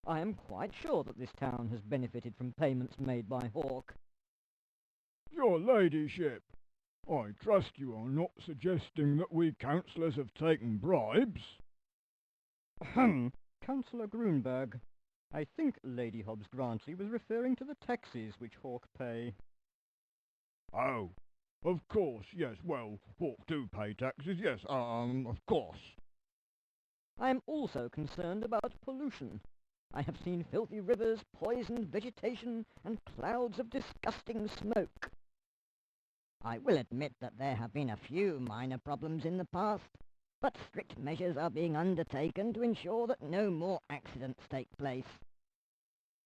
I am quite sure that this town has benefited from payments made by Hawk. Your ladyship, I trust you are not suggesting that we councillors have taken bribes? Ahem, Councillor Grunberg. I think Lady Hobbs Grantley was referring to the taxes which Hawk pay. Oh, of course, yes, well, Hawk do pay taxes, yes, of course. I am also concerned about pollution. I have seen filthy rivers, poisoned vegetation, and clouds of disgusting smoke. I will admit that there have been a few minor problems in the past, but strict measures are being undertaken to ensure that no more accidents take place.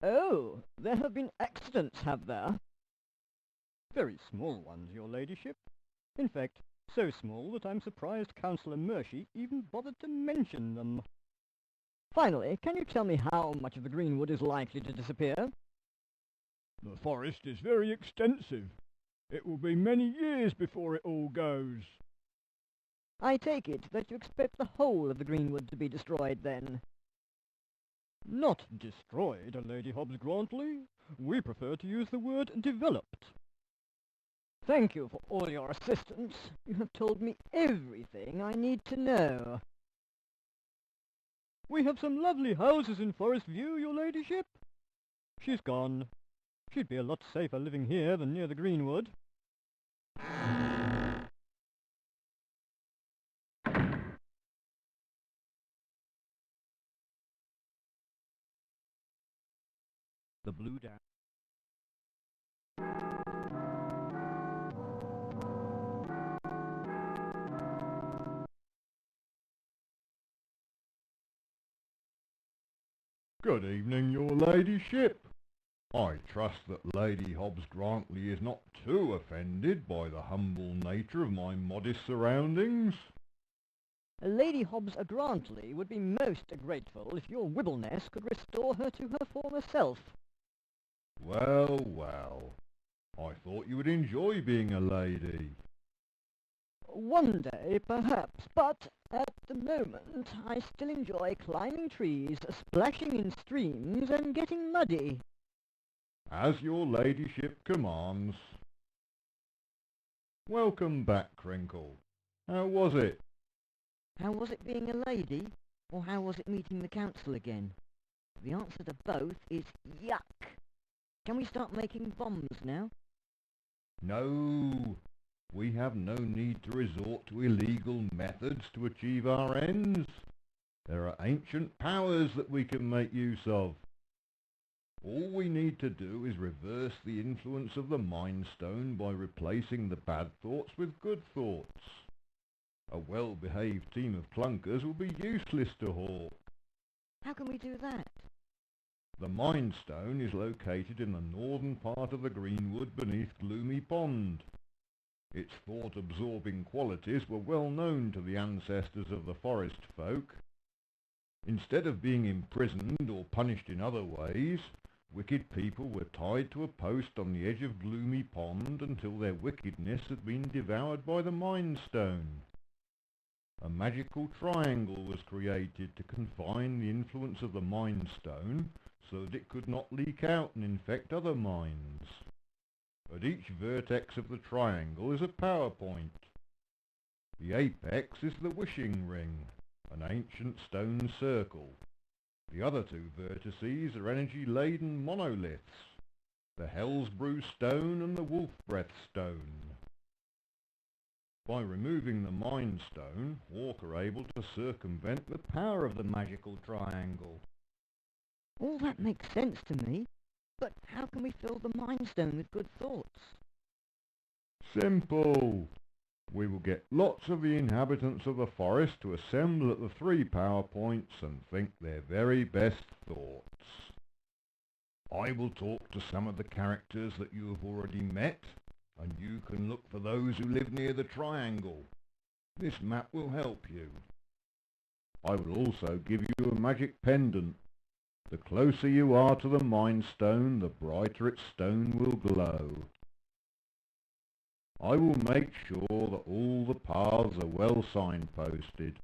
Oh, there have been accidents, have there? Very small ones, your ladyship. In fact, so small that I'm surprised Councillor Mershy even bothered to mention them. Finally, can you tell me how much of the Greenwood is likely to disappear? The forest is very extensive. It will be many years before it all goes. I take it that you expect the whole of the Greenwood to be destroyed, then? Not destroyed, Lady Hobbs Grantley. We prefer to use the word developed. Thank you for all your assistance. You have told me everything I need to know. We have some lovely houses in Forest View, your ladyship. She's gone. She'd be a lot safer living here than near the Greenwood. The Blue Down. Good evening, your ladyship. I trust that Lady Hobbs Grantley is not too offended by the humble nature of my modest surroundings. Lady Hobbs Grantley would be most grateful if your Wibbleness could restore her to her former self. Well, well, I thought you would enjoy being a lady. One day, perhaps, but at the moment I still enjoy climbing trees, splashing in streams, and getting muddy. As your ladyship commands. Welcome back, Crinkle. How was it? How was it being a lady, or how was it meeting the council again? The answer to both is yuck. Can we start making bombs now? No, we have no need to resort to illegal methods to achieve our ends. There are ancient powers that we can make use of. All we need to do is reverse the influence of the Mind Stone by replacing the bad thoughts with good thoughts. A well-behaved team of clunkers will be useless to Hawk. How can we do that? The Mind Stone is located in the northern part of the Greenwood beneath Gloomy Pond. Its thought-absorbing qualities were well known to the ancestors of the forest folk. Instead of being imprisoned or punished in other ways, wicked people were tied to a post on the edge of Gloomy Pond until their wickedness had been devoured by the Mind Stone. A magical triangle was created to confine the influence of the Mind Stone so that it could not leak out and infect other minds. At each vertex of the triangle is a power point. The apex is the wishing ring, an ancient stone circle. The other two vertices are energy-laden monoliths, the Hell's Brew Stone and the Wolf Breath Stone. By removing the Mind Stone, Hawk are able to circumvent the power of the magical triangle. All that makes sense to me, but how can we fill the Mind Stone with good thoughts? Simple. We will get lots of the inhabitants of the forest to assemble at the 3 power points and think their very best thoughts. I will talk to some of the characters that you have already met, and you can look for those who live near the triangle. This map will help you. I will also give you a magic pendant. The closer you are to the Mind Stone, the brighter its stone will glow. I will make sure that all the paths are well signposted.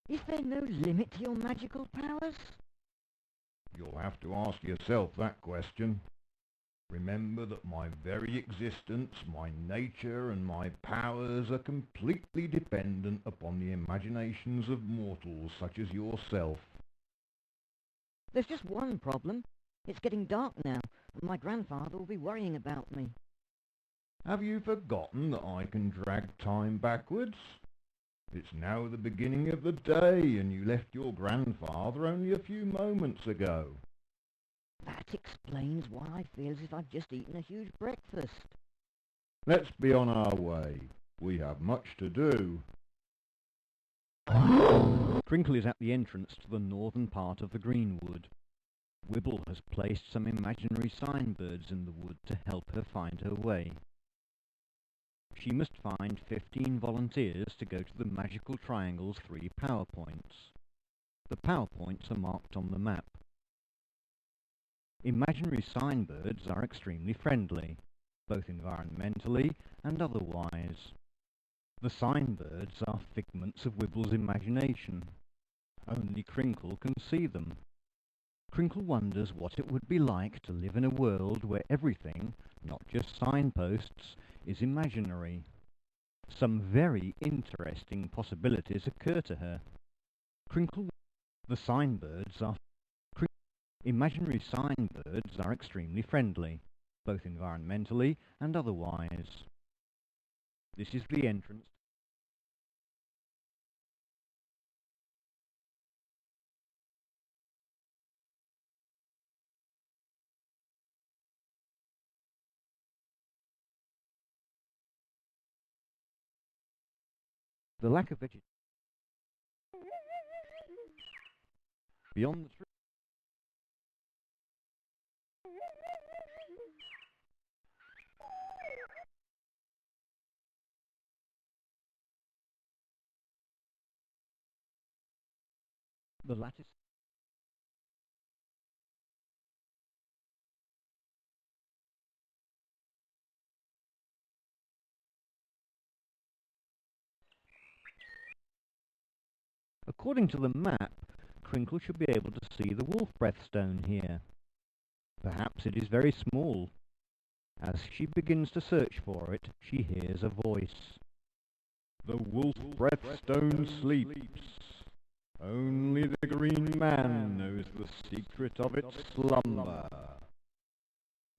Is there no limit to your magical powers? You'll have to ask yourself that question. Remember that my very existence, my nature and my powers are completely dependent upon the imaginations of mortals such as yourself. There's just one problem. It's getting dark now, and my grandfather will be worrying about me. Have you forgotten that I can drag time backwards? It's now the beginning of the day, and you left your grandfather only a few moments ago. That explains why I feel as if I've just eaten a huge breakfast. Let's be on our way. We have much to do. Crinkle is at the entrance to the northern part of the Greenwood. Wibble has placed some imaginary signbirds in the wood to help her find her way. She must find 15 volunteers to go to the Magical Triangle's 3 power points. The power points are marked on the map. Imaginary signbirds are extremely friendly, both environmentally and otherwise. The signbirds are figments of Wibble's imagination. Only Crinkle can see them. Crinkle wonders what it would be like to live in a world where everything, not just signposts, is imaginary. Some very interesting possibilities occur to her. The signbirds are imaginary signbirds are extremely friendly, both environmentally and otherwise. This is the entrance. The lack of vegetation beyond the tree. The lattice. According to the map, Crinkle should be able to see the wolf breath stone here. Perhaps it is very small. As she begins to search for it, she hears a voice. The wolf breath stone sleeps. Only the green man knows the secret of its slumber.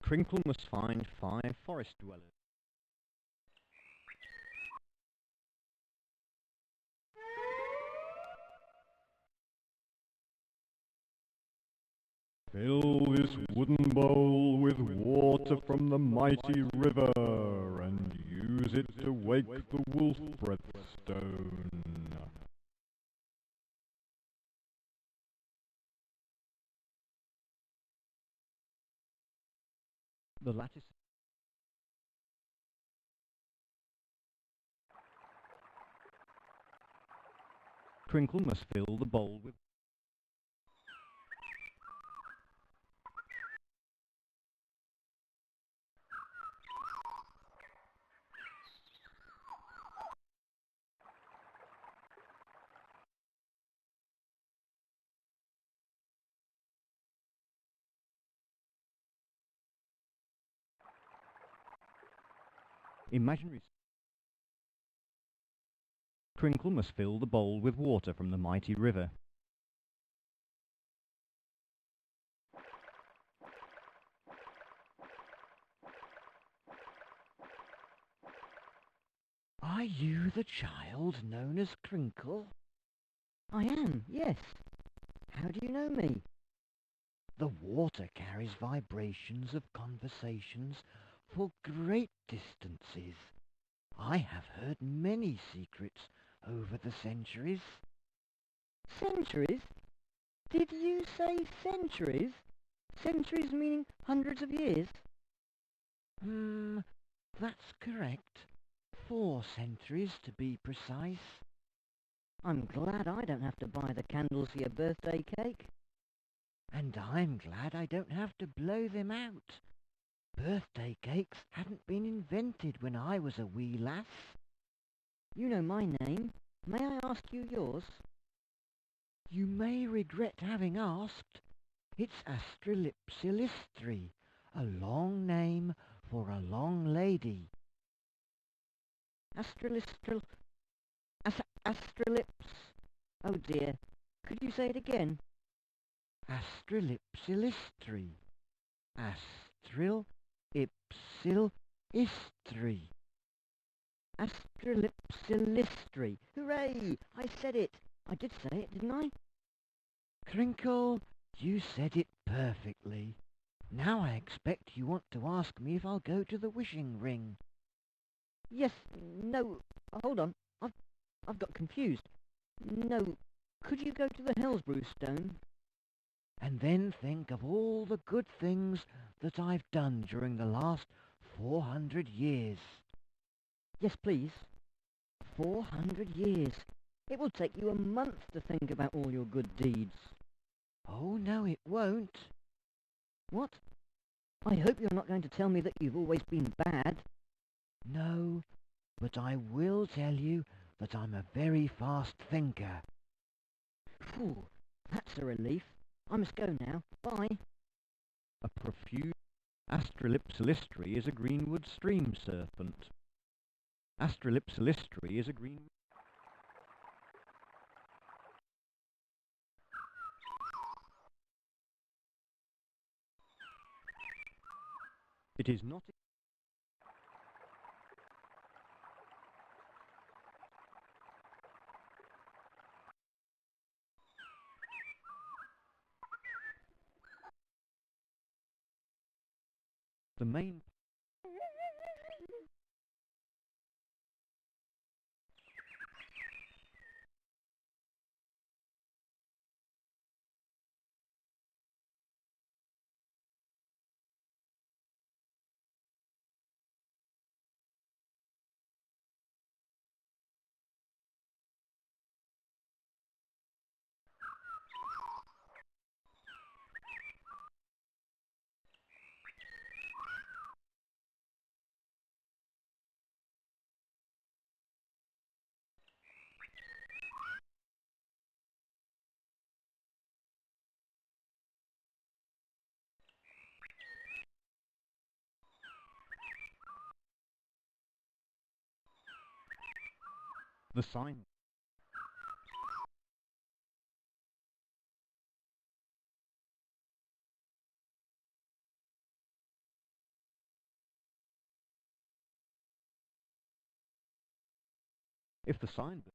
Crinkle must find 5 forest dwellers. Fill this wooden bowl with water from the mighty river, and use it to wake the wolf breath stone. The lattice. Crinkle must fill the bowl with imaginary. Crinkle must fill the bowl with water from the mighty river. Are you the child known as Crinkle? I am, yes. How do you know me? The water carries vibrations of conversations for great distances. I have heard many secrets over the centuries. Centuries? Did you say centuries? Centuries meaning hundreds of years? That's correct. 4 centuries to be precise. I'm glad I don't have to buy the candles for your birthday cake. And I'm glad I don't have to blow them out. Birthday cakes hadn't been invented when I was a wee lass. You know my name. May I ask you yours? You may regret having asked. It's Astrolipsilistri, a long name for a long lady. Astrolistral... Astrolips... Oh dear. Could you say it again? Astrolipsilistri. Astrolipsilistri. Astrolipsilistri. Hooray! I said it. I did say it, didn't I? Crinkle, you said it perfectly. Now I expect you want to ask me if I'll go to the wishing ring. Yes, no, hold on. I've got confused. No, could you go to the Hellsbrew Stone? And then think of all the good things that I've done during the last 400 years. Yes, please. 400 years. It will take you a month to think about all your good deeds. Oh, no, it won't. What? I hope you're not going to tell me that you've always been bad. No, but I will tell you that I'm a very fast thinker. Phew, that's a relief. I must go now. Bye. A profuse Astrolipsilistri is a Greenwood stream serpent. Astrolipsilistri is a Greenwood... It is not... The main... The sign... If the signbird...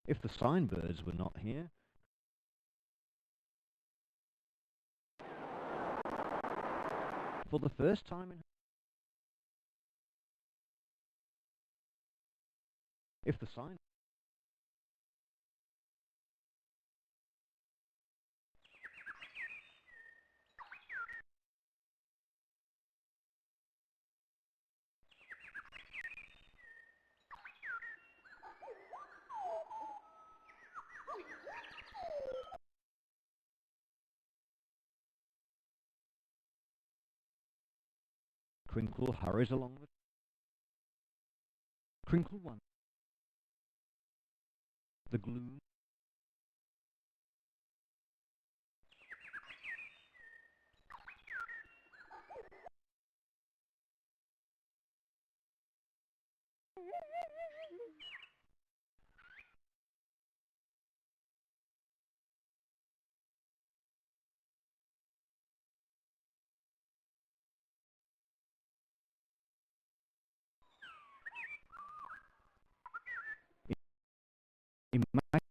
If the signbirds were not here... For the first time in... If the sign... Crinkle hurries along the... Crinkle 1. The gloom... Imagine